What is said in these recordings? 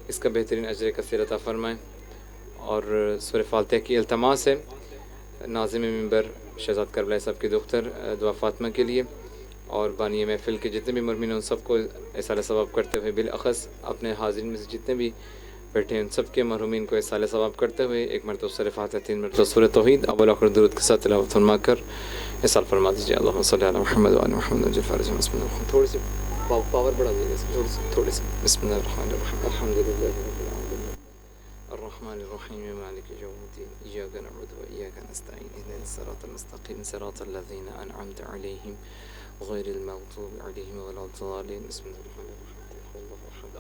اس کا بہترین اجر کثیر عطا فرمائیں۔ اور سورہ فاتحہ کی التماس ہے ناظم منبر شہزاد کربلائی صاحب کی دختر دعا فاطمہ کے لیے، اور بانی محفل کے جتنے بھی مرمین ہیں ان سب کو احصال ثواب کرتے ہوئے، بالاخص اپنے حاضرین میں سے جتنے بھی بیٹھے ہیں ان سب کے مرحومین کو احصال ثواب کرتے ہوئے ایک مرتبہ سورہ فاتحہ، 3 مرتبہ سورہ توحید اول آخر درود کے ساتھ تلاوت فرما کر احصال فرما دیجیے۔ اللہم صلی علی محمد و علی محمد وجل فرجہم۔ بسم اللہ الرحمن، تھوڑی سی پاور بڑھا دیجیے گا، تھوڑی سی۔ بسم اللہ الرحمن الرحیم، الحمد للہ رب العالمین الرحمن الرحیم مالک یوم الدین ایاک نعبد و ایاک نستعین اهدنا الصراط المستقیم صراط الذین انعمت علیہم غیر المغضوب علیہم ولا الضالین۔ بسم اللہ الرحمن الرحیم،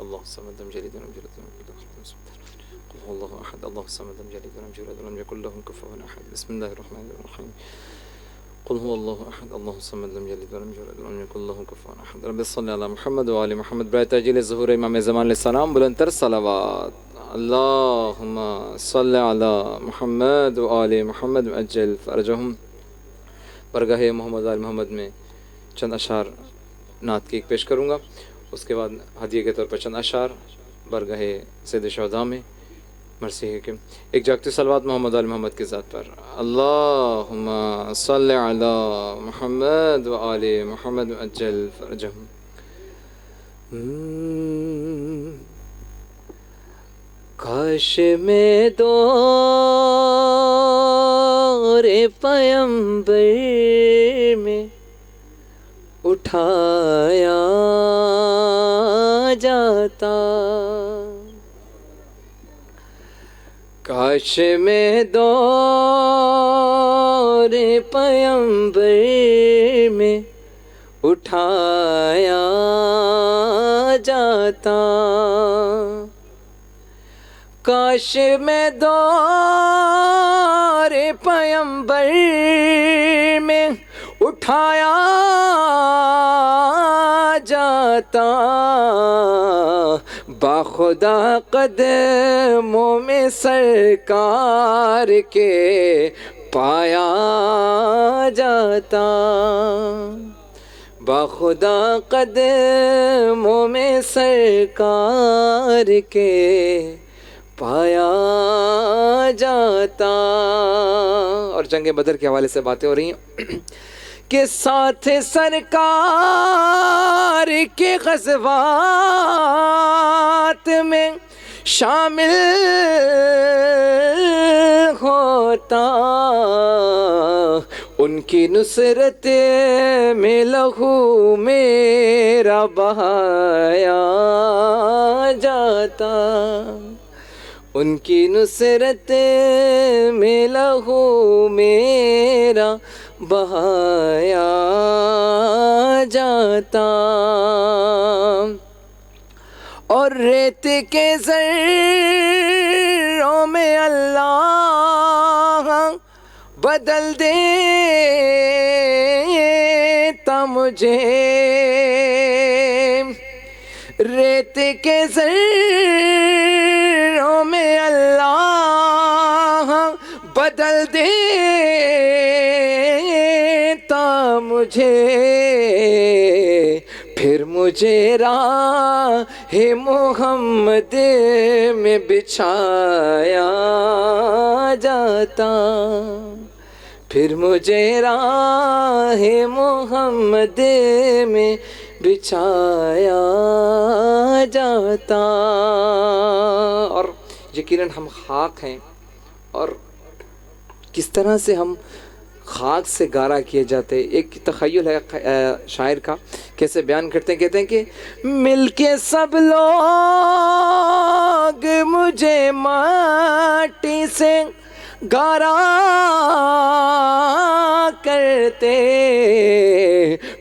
اللہ الصمد لم یلد ولم یولد ولم یکن له کفوا احد، قل هو الله احد، الله الصمد لم یلد ولم یولد ولم یکن له کفوا احد۔ بسم اللہ الرحمن الرحیم، قل هو الله احد، الله الصمد لم یلد ولم یولد ولم یکن له کفوا احد۔ رب صلی علی محمد و آل محمد برائے تاجیل ظہور امام زمان علیہ السلام بلندتر صلوات۔ اللہم صلی علی محمد و آل محمد عجل فرجہم۔ برگاہ محمد آل محمد میں چند اشعار نعت کی ایک پیش کروں گا، اس کے بعد ہدیے کے طور پر چند اشعار برگاہ سید شہداء میں مرثی ہے کہ ایک جاگتی صلوات محمد آل محمد کی ذات پر۔ اللہم صلی علی محمد و آل محمد عجل فرجہم۔ کاش میں دور پیمبر میں اٹھایا جاتا، کاش میں دور پیمبر میں اٹھایا جاتا، کاش میں دور پیمبر میں اٹھایا جاتا، باخدا قدموں میں سرکار کے پایا جاتا، باخدا قدموں میں سرکار کے پایا جاتا۔ اور جنگ بدر کے حوالے سے باتیں ہو رہی ہیں کہ ساتھ سرکار کے غزوات میں شامل ہوتا، ان کی نصرت میں لہو میرا بہایا جاتا، ان کی نصرت میں لہو میرا بہایا جاتا، اور ریت کے ذروں میں اللہ بدل دیتا مجھے، ریت کے ذروں میں اللہ بدل دیتا مجھے، پھر مجھے راہ محمد میں بچھایا جاتا، پھر مجھے راہ محمد میں بچھایا جاتا۔ اور یقیناً ہم خاک ہیں، اور کس طرح سے ہم خاک سے گارا کیے جاتے۔ ایک تخیل ہے شاعر کا، کیسے بیان کرتے ہیں، کہتے ہیں کہ مل کے سب لوگ مجھے مٹی سے گارا کرتے،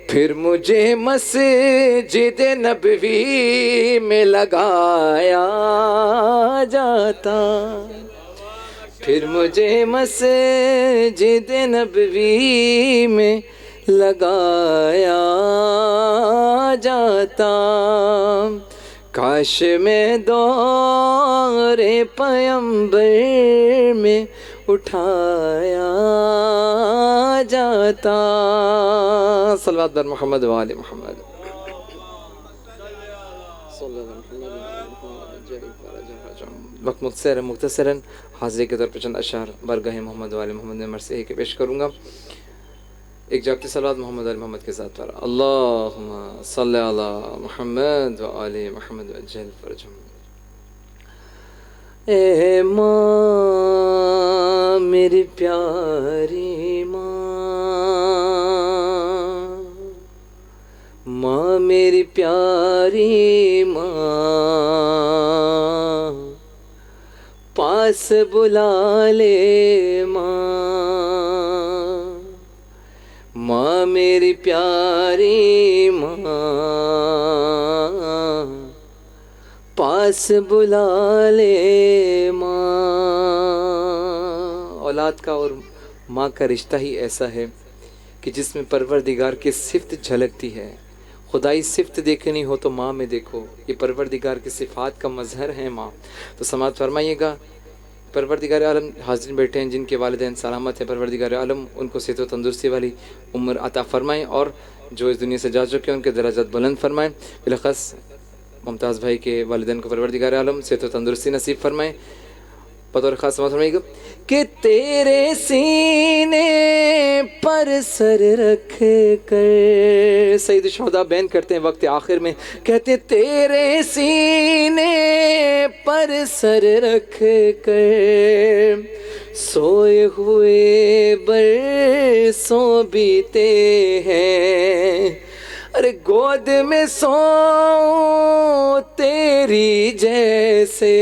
پھر مجھے مسجد نبوی میں لگایا جاتا، پھر مجھے مسجد نبوی میں لگایا جاتا، کاش میں دور پیمبر میں اٹھایا جاتا۔ صلوات بر محمد و آل محمد۔ صلی اللہ علیہ وسلم۔ وقت مختصراً حاضری کے طور پر چند اشعار برگاہ محمد وآل محمد میں مرثیہ کے پیش کروں گا. ایک جاپتی صلوات محمد وآل محمد کے ساتھ پر اللہم صلی علی محمد وآل محمد وعجل فرجہم. اے ماں میری پیاری ماں میری پیاری ماں پاس بلا لے ماں میری پیاری ماں پاس بلا لے اولاد کا اور ماں کا رشتہ ہی ایسا ہے کہ جس میں پروردگار کی صفت جھلکتی ہے. خدائی صفت دیکھنی ہو تو ماں میں دیکھو. یہ پروردگار کی صفات کا مظہر ہے ماں. تو سماعت فرمائیے گا. پروردگار عالم حاضرین بیٹھے ہیں جن کے والدین سلامت ہیں، پروردگار عالم ان کو صحت و تندرستی والی عمر عطا فرمائیں، اور جو اس دنیا سے جا چکے ہیں ان کے درجات بلند فرمائیں. بالاخص ممتاز بھائی کے والدین کو پروردگار عالم صحت و تندرستی نصیب فرمائیں. بطور خاص سماعت فرمائیے گا کہ تیرے سینے پر سر رکھ کر سید الشہداء بیان کرتے ہیں وقت آخر میں، کہتے ہیں تیرے سینے پر سر رکھ کر سوئے ہوئے برسوں بیتے ہیں، ارے گود میں سو تیری جیسے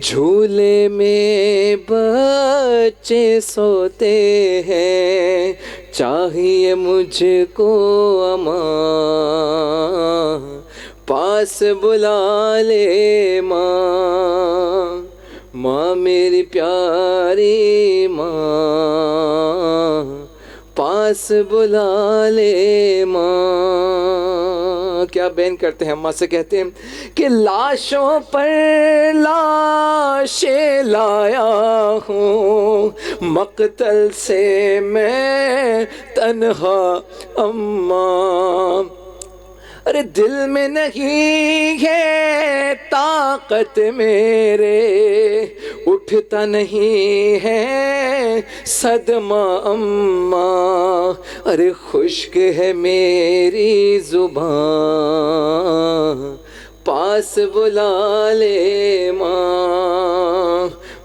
جھولے میں بچے سوتے ہیں، چاہیے مجھ کو اماں پاس بلا لے ماں میری پیاری ماں پاس بلا لے ماں. کیا بیان کرتے ہیں اماں سے، کہتے ہیں کہ لاشوں پر لاشیں لایا ہوں مقتل سے میں تنہا اماں، ارے دل میں نہیں ہے طاقت میرے اٹھتا نہیں ہے صدمہ اماں، ارے خشک ہے میری زبان پاس بلا لے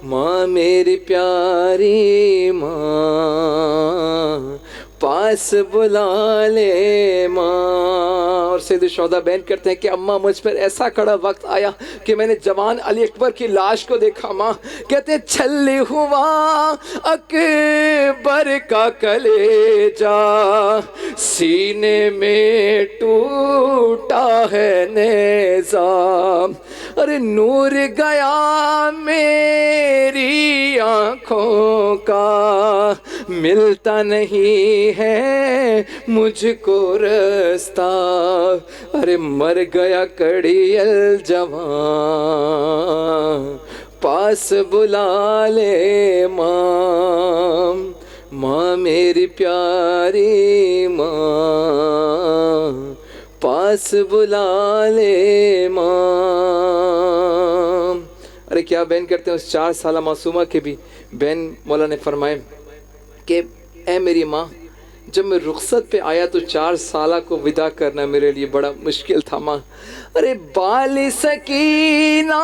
ماں میری پیاری ماں پاس بلا لے ماں. اور سید الشہداء بیان کرتے ہیں کہ اماں مجھ پر ایسا کڑا وقت آیا کہ میں نے جوان علی اکبر کی لاش کو دیکھا. ماں کہتے ہیں چھلی ہوا اکبر کا کلیجہ سینے میں ٹوٹا ہے نیزہ، ارے نور گیا میری آنکھوں کا ملتا نہیں ہے مجھ کو رستہ، ارے مر گیا کڑی الجوان پاس بلا لے ماں میری پیاری ماں پاس بلا لے ماں. ارے کیا بیان کرتے ہیں اس 4 سالہ معصومہ کے بھی بیان مولا نے فرمائے کہ اے میری ماں جب میں رخصت پہ آیا تو 4 سالہ کو ودا کرنا میرے لیے بڑا مشکل تھا. ماں ارے بال سکینہ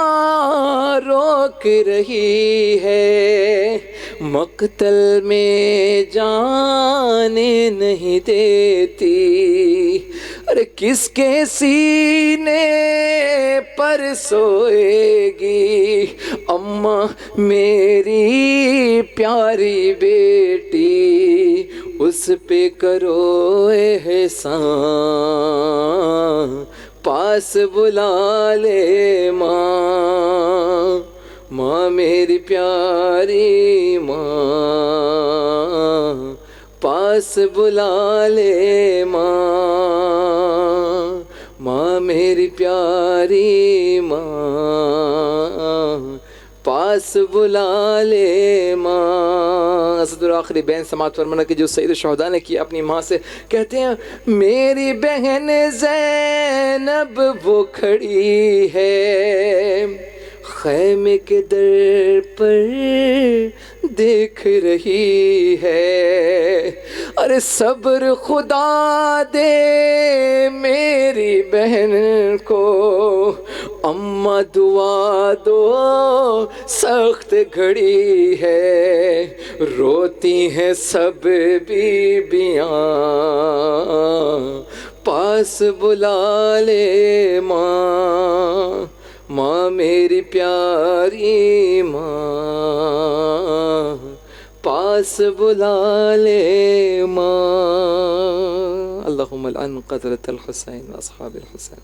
روک رہی ہے مقتل میں جانے نہیں دیتی، ارے کس کے سینے پر سوئے گی اماں میری پیاری بیٹی، اس پہ کرو احسان پاس بلا لے ماں میری پیاری ماں پاس بلا لے ماں میری پیاری ماں پاس بلا لے ماں. اسد الآخری بین سماعت فرمانا کہ جو سید الشہداء نے کی اپنی ماں سے. کہتے ہیں میری بہن زینب وہ کھڑی ہے خیمے کے در پر دیکھ رہی ہے. ارے صبر خدا دے میری بہن کو اماں دعا دو سخت گھڑی ہے. روتی ہیں سب بیبیاں پاس بلا لے ماں. ماں میری پیاری ماں پاس بلا لے ماں. اللہم العن قتلۃ الحسین واصحاب الحسین.